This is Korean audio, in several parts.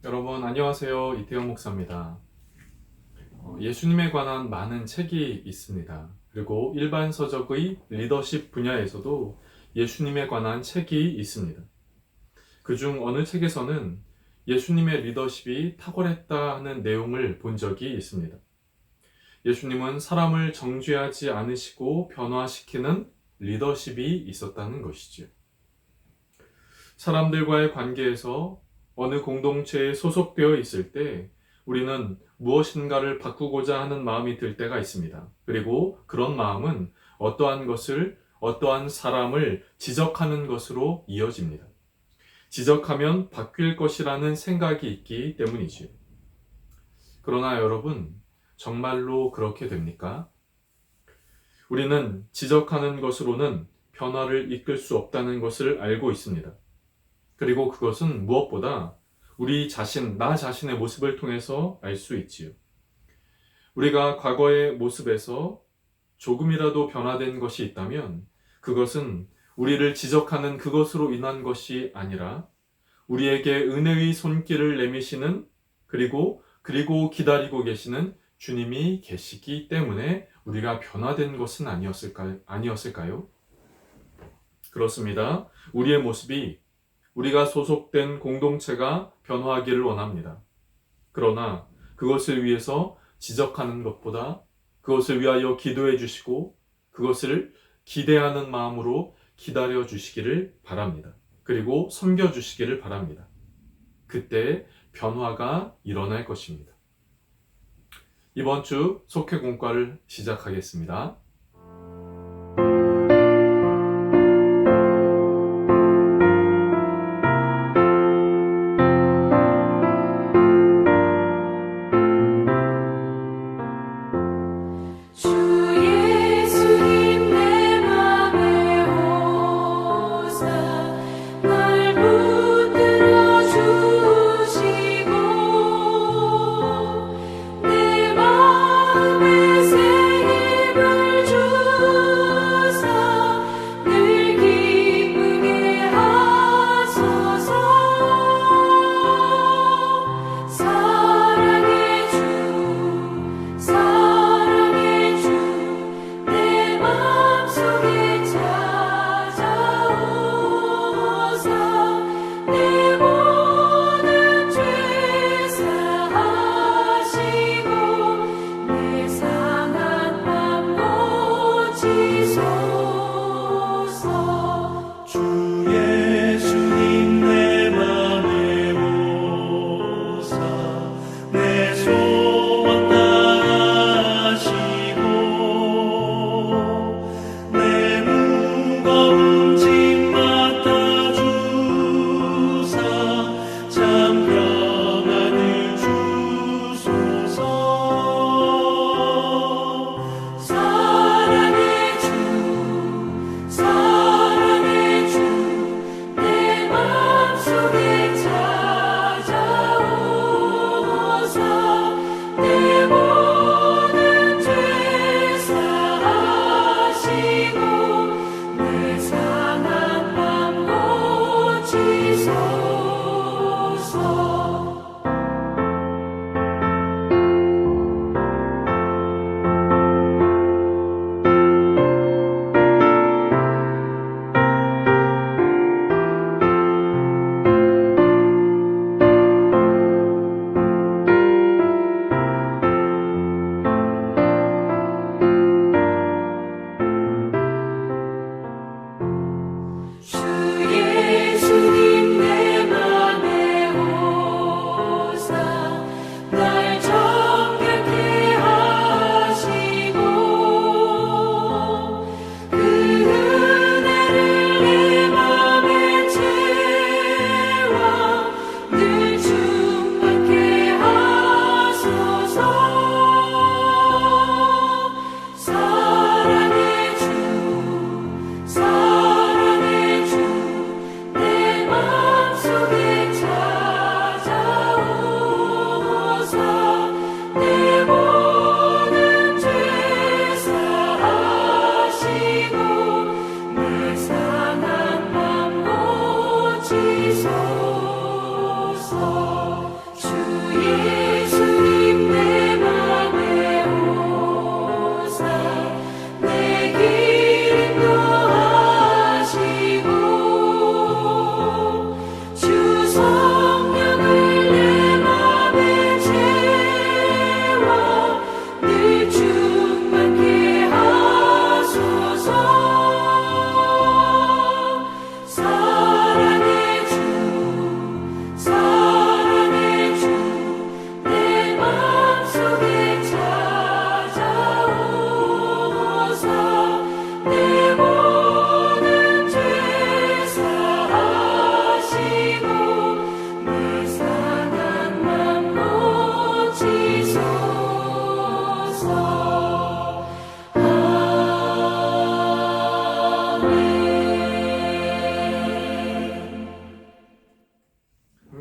여러분 안녕하세요. 이태영 목사입니다. 예수님에 관한 많은 책이 있습니다. 그리고 일반 서적의 리더십 분야에서도 예수님에 관한 책이 있습니다. 그중 어느 책에서는 예수님의 리더십이 탁월했다 하는 내용을 본 적이 있습니다. 예수님은 사람을 정죄하지 않으시고 변화시키는 리더십이 있었다는 것이지요. 사람들과의 관계에서 어느 공동체에 소속되어 있을 때 우리는 무엇인가를 바꾸고자 하는 마음이 들 때가 있습니다. 그리고 그런 마음은 어떠한 사람을 지적하는 것으로 이어집니다. 지적하면 바뀔 것이라는 생각이 있기 때문이지요. 그러나 여러분, 정말로 그렇게 됩니까? 우리는 지적하는 것으로는 변화를 이끌 수 없다는 것을 알고 있습니다. 그리고 그것은 무엇보다 나 자신의 모습을 통해서 알 수 있지요. 우리가 과거의 모습에서 조금이라도 변화된 것이 있다면 그것은 우리를 지적하는 그것으로 인한 것이 아니라 우리에게 은혜의 손길을 내미시는 그리고 기다리고 계시는 주님이 계시기 때문에 우리가 변화된 것은 아니었을까요? 그렇습니다. 우리의 모습이 우리가 소속된 공동체가 변화하기를 원합니다. 그러나 그것을 위해서 지적하는 것보다 그것을 위하여 기도해 주시고 그것을 기대하는 마음으로 기다려 주시기를 바랍니다. 그리고 섬겨 주시기를 바랍니다. 그때 변화가 일어날 것입니다. 이번 주 속회 공과를 시작하겠습니다. 내 맘에 새 힘을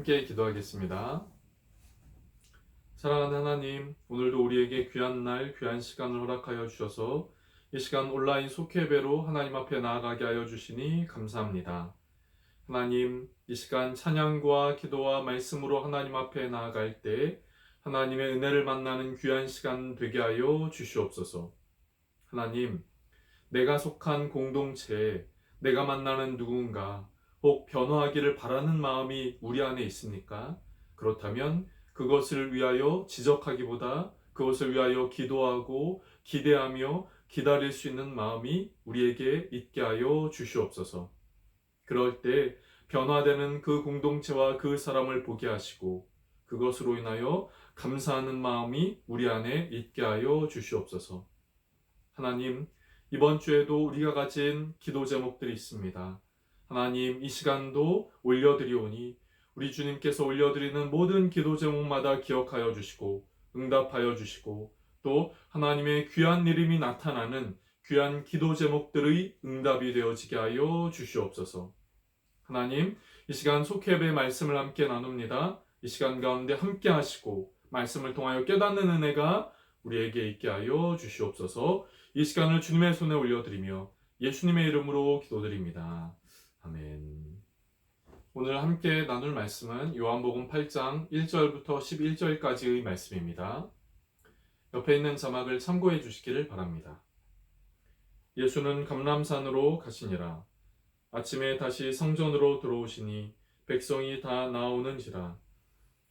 함께 기도하겠습니다. 사랑하는 하나님, 오늘도 우리에게 귀한 날, 귀한 시간을 허락하여 주셔서 이 시간 온라인 속회배로 하나님 앞에 나아가게 하여 주시니 감사합니다. 하나님, 이 시간 찬양과 기도와 말씀으로 하나님 앞에 나아갈 때 하나님의 은혜를 만나는 귀한 시간 되게 하여 주시옵소서. 하나님, 내가 속한 공동체에 내가 만나는 누군가 혹 변화하기를 바라는 마음이 우리 안에 있습니까? 그렇다면 그것을 위하여 지적하기보다 그것을 위하여 기도하고 기대하며 기다릴 수 있는 마음이 우리에게 있게 하여 주시옵소서. 그럴 때 변화되는 그 공동체와 그 사람을 보게 하시고 그것으로 인하여 감사하는 마음이 우리 안에 있게 하여 주시옵소서. 하나님, 이번 주에도 우리가 가진 기도 제목들이 있습니다. 하나님, 이 시간도 올려드리오니 우리 주님께서 올려드리는 모든 기도 제목마다 기억하여 주시고 응답하여 주시고 또 하나님의 귀한 이름이 나타나는 귀한 기도 제목들의 응답이 되어지게 하여 주시옵소서. 하나님, 이 시간 속회의 말씀을 함께 나눕니다. 이 시간 가운데 함께 하시고 말씀을 통하여 깨닫는 은혜가 우리에게 있게 하여 주시옵소서. 이 시간을 주님의 손에 올려드리며 예수님의 이름으로 기도드립니다. 아멘. 오늘 함께 나눌 말씀은 요한복음 8장 1절부터 11절까지의 말씀입니다. 옆에 있는 자막을 참고해 주시기를 바랍니다. 예수는 감람산으로 가시니라. 아침에 다시 성전으로 들어오시니 백성이 다 나오는지라.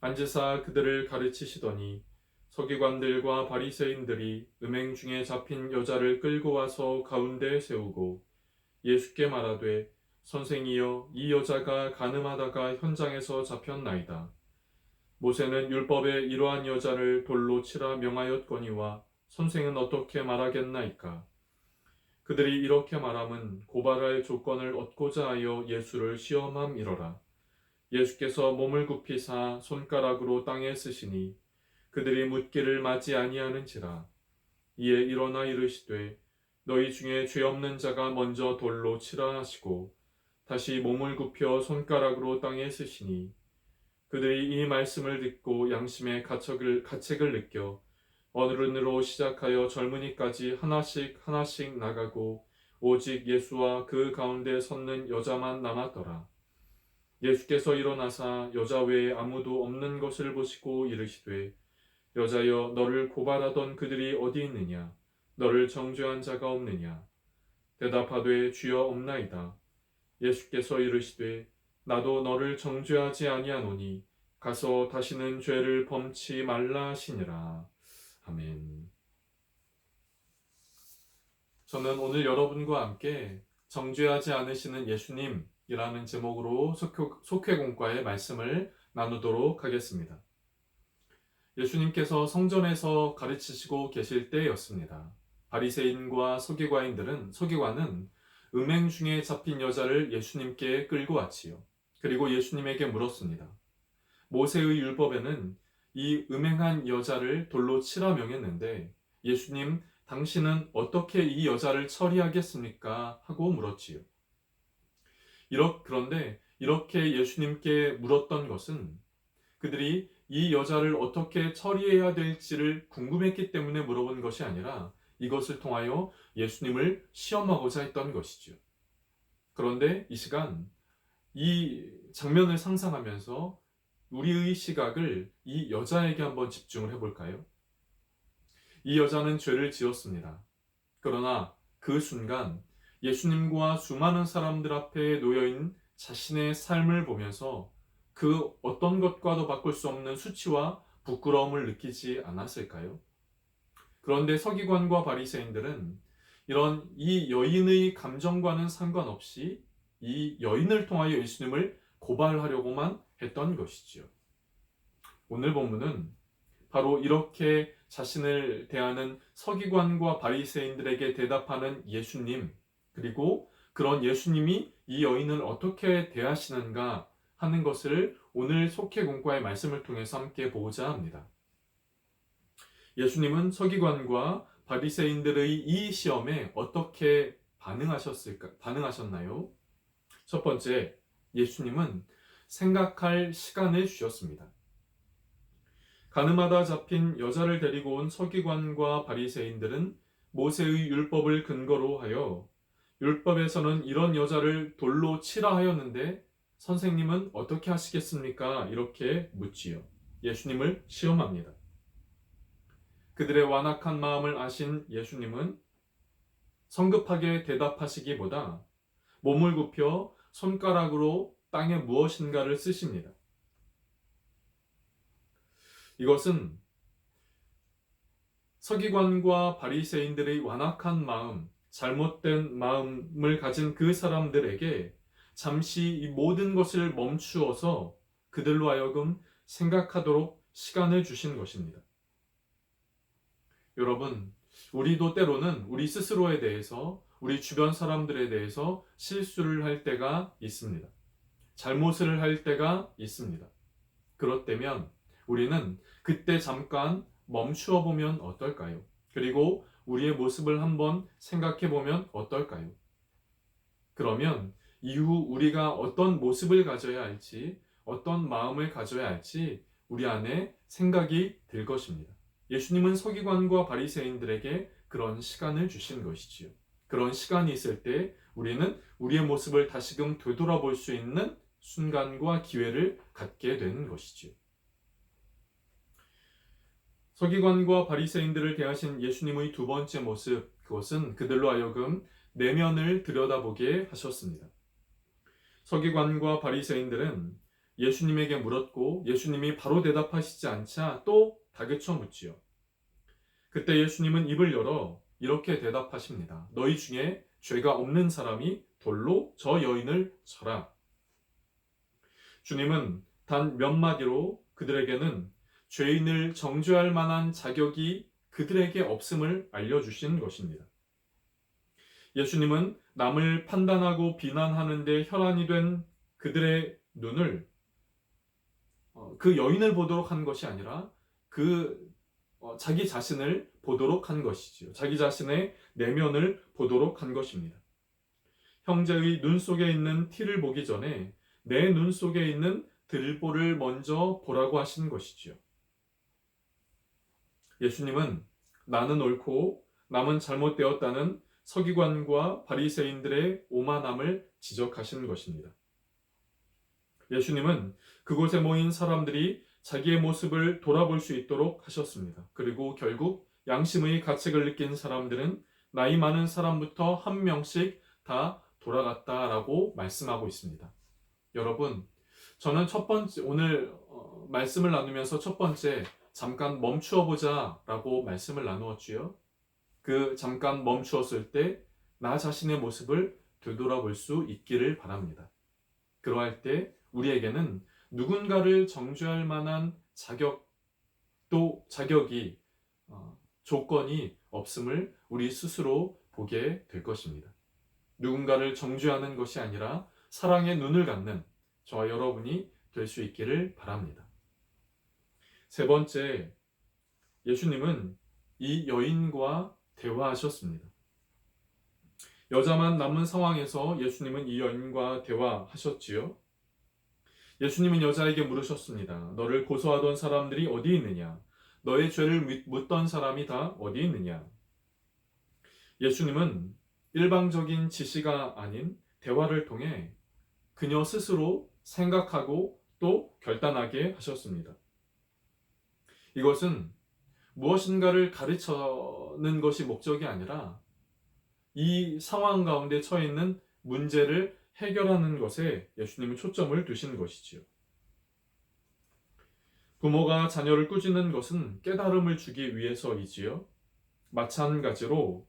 앉으사 그들을 가르치시더니 서기관들과 바리새인들이 음행 중에 잡힌 여자를 끌고 와서 가운데 세우고 예수께 말하되 선생이여 이 여자가 간음하다가 현장에서 잡혔나이다. 모세는 율법에 이러한 여자를 돌로 치라 명하였거니와 선생은 어떻게 말하겠나이까. 그들이 이렇게 말함은 고발할 조건을 얻고자 하여 예수를 시험함이러라. 예수께서 몸을 굽히사 손가락으로 땅에 쓰시니 그들이 묻기를 맞지 아니하는지라. 이에 일어나 이르시되 너희 중에 죄 없는 자가 먼저 돌로 치라 하시고 다시 몸을 굽혀 손가락으로 땅에 쓰시니 그들이 이 말씀을 듣고 양심의 가책을 느껴 어른으로 시작하여 젊은이까지 하나씩 나가고 오직 예수와 그 가운데 섰는 여자만 남았더라. 예수께서 일어나사 여자 외에 아무도 없는 것을 보시고 이르시되 여자여 너를 고발하던 그들이 어디 있느냐? 너를 정죄한 자가 없느냐? 대답하되 주여 없나이다. 예수께서 이르시되 나도 너를 정죄하지 아니하노니 가서 다시는 죄를 범치 말라 하시니라. 아멘. 저는 오늘 여러분과 함께 정죄하지 않으시는 예수님이라는 제목으로 속회공과의 말씀을 나누도록 하겠습니다. 예수님께서 성전에서 가르치시고 계실 때였습니다. 바리새인과 서기관은 음행 중에 잡힌 여자를 예수님께 끌고 왔지요. 그리고 예수님에게 물었습니다. 모세의 율법에는 이 음행한 여자를 돌로 치라 명했는데 예수님, 당신은 어떻게 이 여자를 처리하겠습니까? 하고 물었지요. 그런데 이렇게 예수님께 물었던 것은 그들이 이 여자를 어떻게 처리해야 될지를 궁금했기 때문에 물어본 것이 아니라 이것을 통하여 예수님을 시험하고자 했던 것이죠. 그런데 이 시간 이 장면을 상상하면서 우리의 시각을 이 여자에게 한번 집중을 해볼까요? 이 여자는 죄를 지었습니다. 그러나 그 순간 예수님과 수많은 사람들 앞에 놓여있는 자신의 삶을 보면서 그 어떤 것과도 바꿀 수 없는 수치와 부끄러움을 느끼지 않았을까요? 그런데 서기관과 바리새인들은 이런 이 여인의 감정과는 상관없이 이 여인을 통하여 예수님을 고발하려고만 했던 것이지요. 오늘 본문은 바로 이렇게 자신을 대하는 서기관과 바리새인들에게 대답하는 예수님, 그리고 그런 예수님이 이 여인을 어떻게 대하시는가 하는 것을 오늘 속회공과의 말씀을 통해서 함께 보고자 합니다. 예수님은 서기관과 바리새인들의 이 시험에 어떻게 반응하셨나요? 첫 번째, 예수님은 생각할 시간을 주셨습니다. 가늠하다 잡힌 여자를 데리고 온 서기관과 바리새인들은 모세의 율법을 근거로 하여 율법에서는 이런 여자를 돌로 치라 하였는데 선생님은 어떻게 하시겠습니까? 이렇게 묻지요. 예수님을 시험합니다. 그들의 완악한 마음을 아신 예수님은 성급하게 대답하시기보다 몸을 굽혀 손가락으로 땅에 무엇인가를 쓰십니다. 이것은 서기관과 바리새인들의 완악한 마음, 잘못된 마음을 가진 그 사람들에게 잠시 이 모든 것을 멈추어서 그들로 하여금 생각하도록 시간을 주신 것입니다. 여러분, 우리도 때로는 우리 스스로에 대해서, 우리 주변 사람들에 대해서 실수를 할 때가 있습니다. 잘못을 할 때가 있습니다. 그렇다면 우리는 그때 잠깐 멈추어 보면 어떨까요? 그리고 우리의 모습을 한번 생각해 보면 어떨까요? 그러면 이후 우리가 어떤 모습을 가져야 할지, 어떤 마음을 가져야 할지 우리 안에 생각이 들 것입니다. 예수님은 서기관과 바리새인들에게 그런 시간을 주신 것이지요. 그런 시간이 있을 때 우리는 우리의 모습을 다시금 되돌아볼 수 있는 순간과 기회를 갖게 되는 것이지요. 서기관과 바리새인들을 대하신 예수님의 두 번째 모습, 그것은 그들로 하여금 내면을 들여다보게 하셨습니다. 서기관과 바리새인들은 예수님에게 물었고 예수님이 바로 대답하시지 않자 또 다그쳐 묻지요. 그때 예수님은 입을 열어 이렇게 대답하십니다. 너희 중에 죄가 없는 사람이 돌로 저 여인을 쳐라. 주님은 단 몇 마디로 그들에게는 죄인을 정죄할 만한 자격이 그들에게 없음을 알려주신 것입니다. 예수님은 남을 판단하고 비난하는 데 혈안이 된 그들의 눈을 그 여인을 보도록 한 것이 아니라 자기 자신을 보도록 한 것이지요. 자기 자신의 내면을 보도록 한 것입니다. 형제의 눈 속에 있는 티를 보기 전에 내 눈 속에 있는 들보를 먼저 보라고 하신 것이지요. 예수님은 나는 옳고 남은 잘못되었다는 서기관과 바리새인들의 오만함을 지적하신 것입니다. 예수님은 그곳에 모인 사람들이 자기의 모습을 돌아볼 수 있도록 하셨습니다. 그리고 결국 양심의 가책을 느낀 사람들은 나이 많은 사람부터 한 명씩 다 돌아갔다라고 말씀하고 있습니다. 여러분, 저는 오늘 말씀을 나누면서 첫 번째 잠깐 멈추어 보자 라고 말씀을 나누었지요. 그 잠깐 멈추었을 때 나 자신의 모습을 되돌아볼 수 있기를 바랍니다. 그러할 때 우리에게는 누군가를 정죄할 만한 자격이 조건이 없음을 우리 스스로 보게 될 것입니다. 누군가를 정죄하는 것이 아니라 사랑의 눈을 갖는 저와 여러분이 될 수 있기를 바랍니다. 세 번째, 예수님은 이 여인과 대화하셨습니다. 여자만 남은 상황에서 예수님은 이 여인과 대화하셨지요. 예수님은 여자에게 물으셨습니다. 너를 고소하던 사람들이 어디 있느냐? 너의 죄를 묻던 사람이 다 어디 있느냐? 예수님은 일방적인 지시가 아닌 대화를 통해 그녀 스스로 생각하고 또 결단하게 하셨습니다. 이것은 무엇인가를 가르치는 것이 목적이 아니라 이 상황 가운데 처해 있는 문제를 해결하는 것에 예수님은 초점을 두신 것이지요. 부모가 자녀를 꾸짖는 것은 깨달음을 주기 위해서이지요. 마찬가지로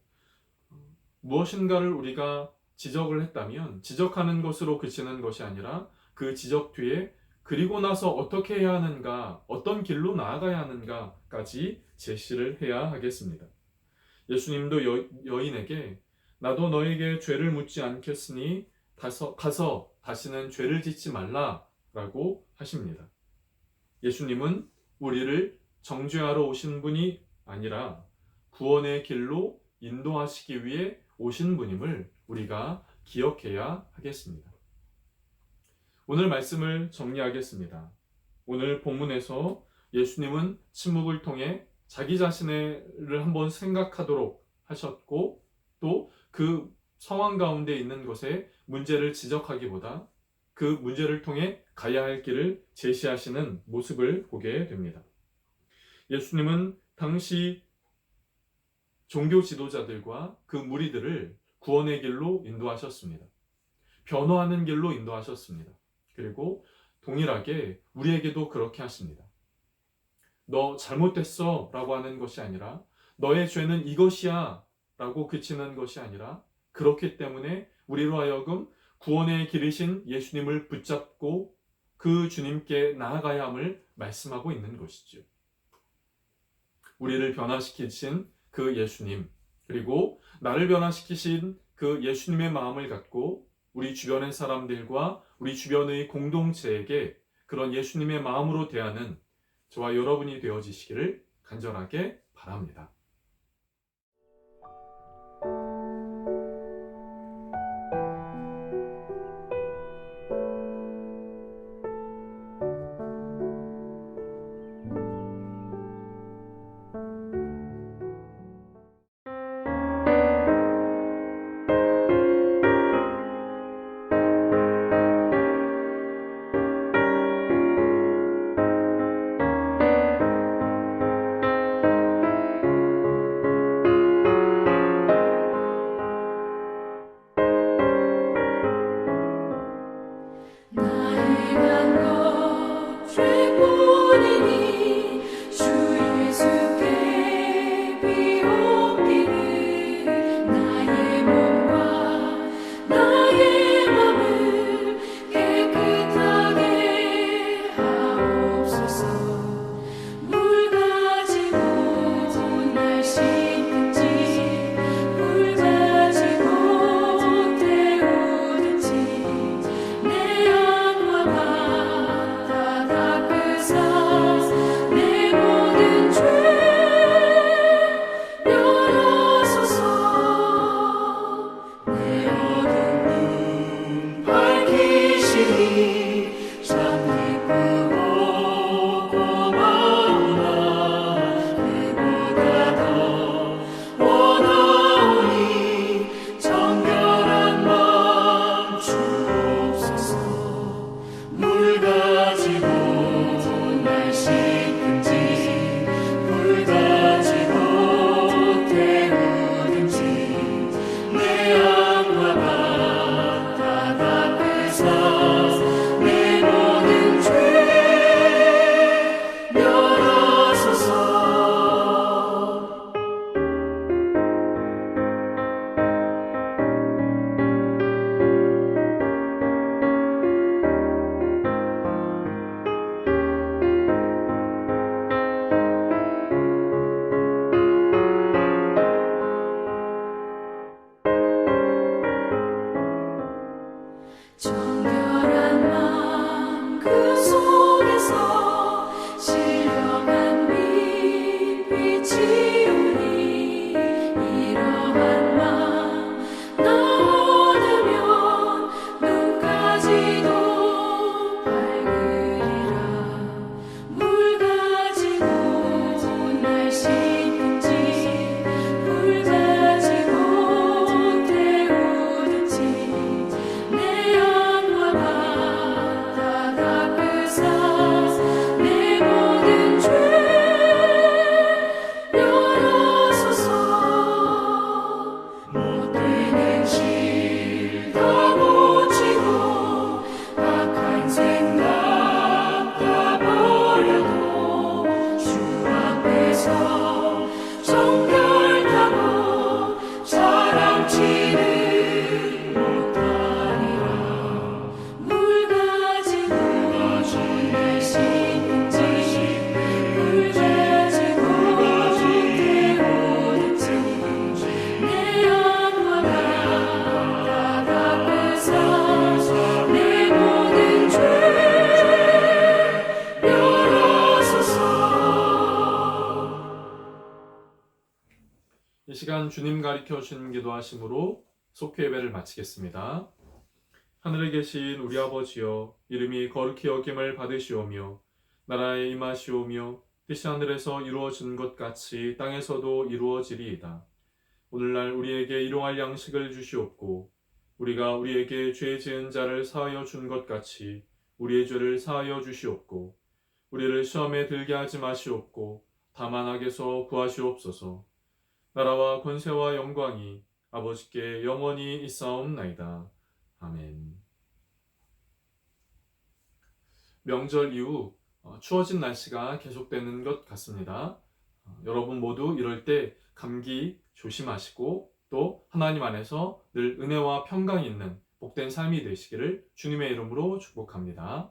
무엇인가를 우리가 지적을 했다면 지적하는 것으로 그치는 것이 아니라 그 지적 뒤에 그리고 나서 어떻게 해야 하는가, 어떤 길로 나아가야 하는가까지 제시를 해야 하겠습니다. 예수님도 여인에게 나도 너에게 죄를 묻지 않겠으니 가서 다시는 죄를 짓지 말라라고 하십니다. 예수님은 우리를 정죄하러 오신 분이 아니라 구원의 길로 인도하시기 위해 오신 분임을 우리가 기억해야 하겠습니다. 오늘 말씀을 정리하겠습니다. 오늘 본문에서 예수님은 침묵을 통해 자기 자신을 한번 생각하도록 하셨고, 또 그 상황 가운데 있는 것에 문제를 지적하기보다 그 문제를 통해 가야 할 길을 제시하시는 모습을 보게 됩니다. 예수님은 당시 종교 지도자들과 그 무리들을 구원의 길로 인도하셨습니다. 변화하는 길로 인도하셨습니다. 그리고 동일하게 우리에게도 그렇게 하십니다. 너 잘못됐어 라고 하는 것이 아니라, 너의 죄는 이것이야 라고 그치는 것이 아니라, 그렇기 때문에 우리로 하여금 구원의 길이신 예수님을 붙잡고 그 주님께 나아가야 함을 말씀하고 있는 것이죠. 우리를 변화시키신 그 예수님, 그리고 나를 변화시키신 그 예수님의 마음을 갖고 우리 주변의 사람들과 우리 주변의 공동체에게 그런 예수님의 마음으로 대하는 저와 여러분이 되어지시기를 간절하게 바랍니다. 시간 주님 가르쳐 주신 기도하심으로 속회 예배를 마치겠습니다. 하늘에 계신 우리 아버지여, 이름이 거룩히 여김을 받으시오며 나라에 임하시오며 뜻이 하늘에서 이루어진 것 같이 땅에서도 이루어지리이다. 오늘날 우리에게 일용할 양식을 주시옵고 우리가 우리에게 죄 지은 자를 사하여 준 것 같이 우리의 죄를 사하여 주시옵고 우리를 시험에 들게 하지 마시옵고 다만 악에서 구하시옵소서. 나라와 권세와 영광이 아버지께 영원히 있사옵나이다. 아멘. 명절 이후 추워진 날씨가 계속되는 것 같습니다. 여러분 모두 이럴 때 감기 조심하시고 또 하나님 안에서 늘 은혜와 평강이 있는 복된 삶이 되시기를 주님의 이름으로 축복합니다.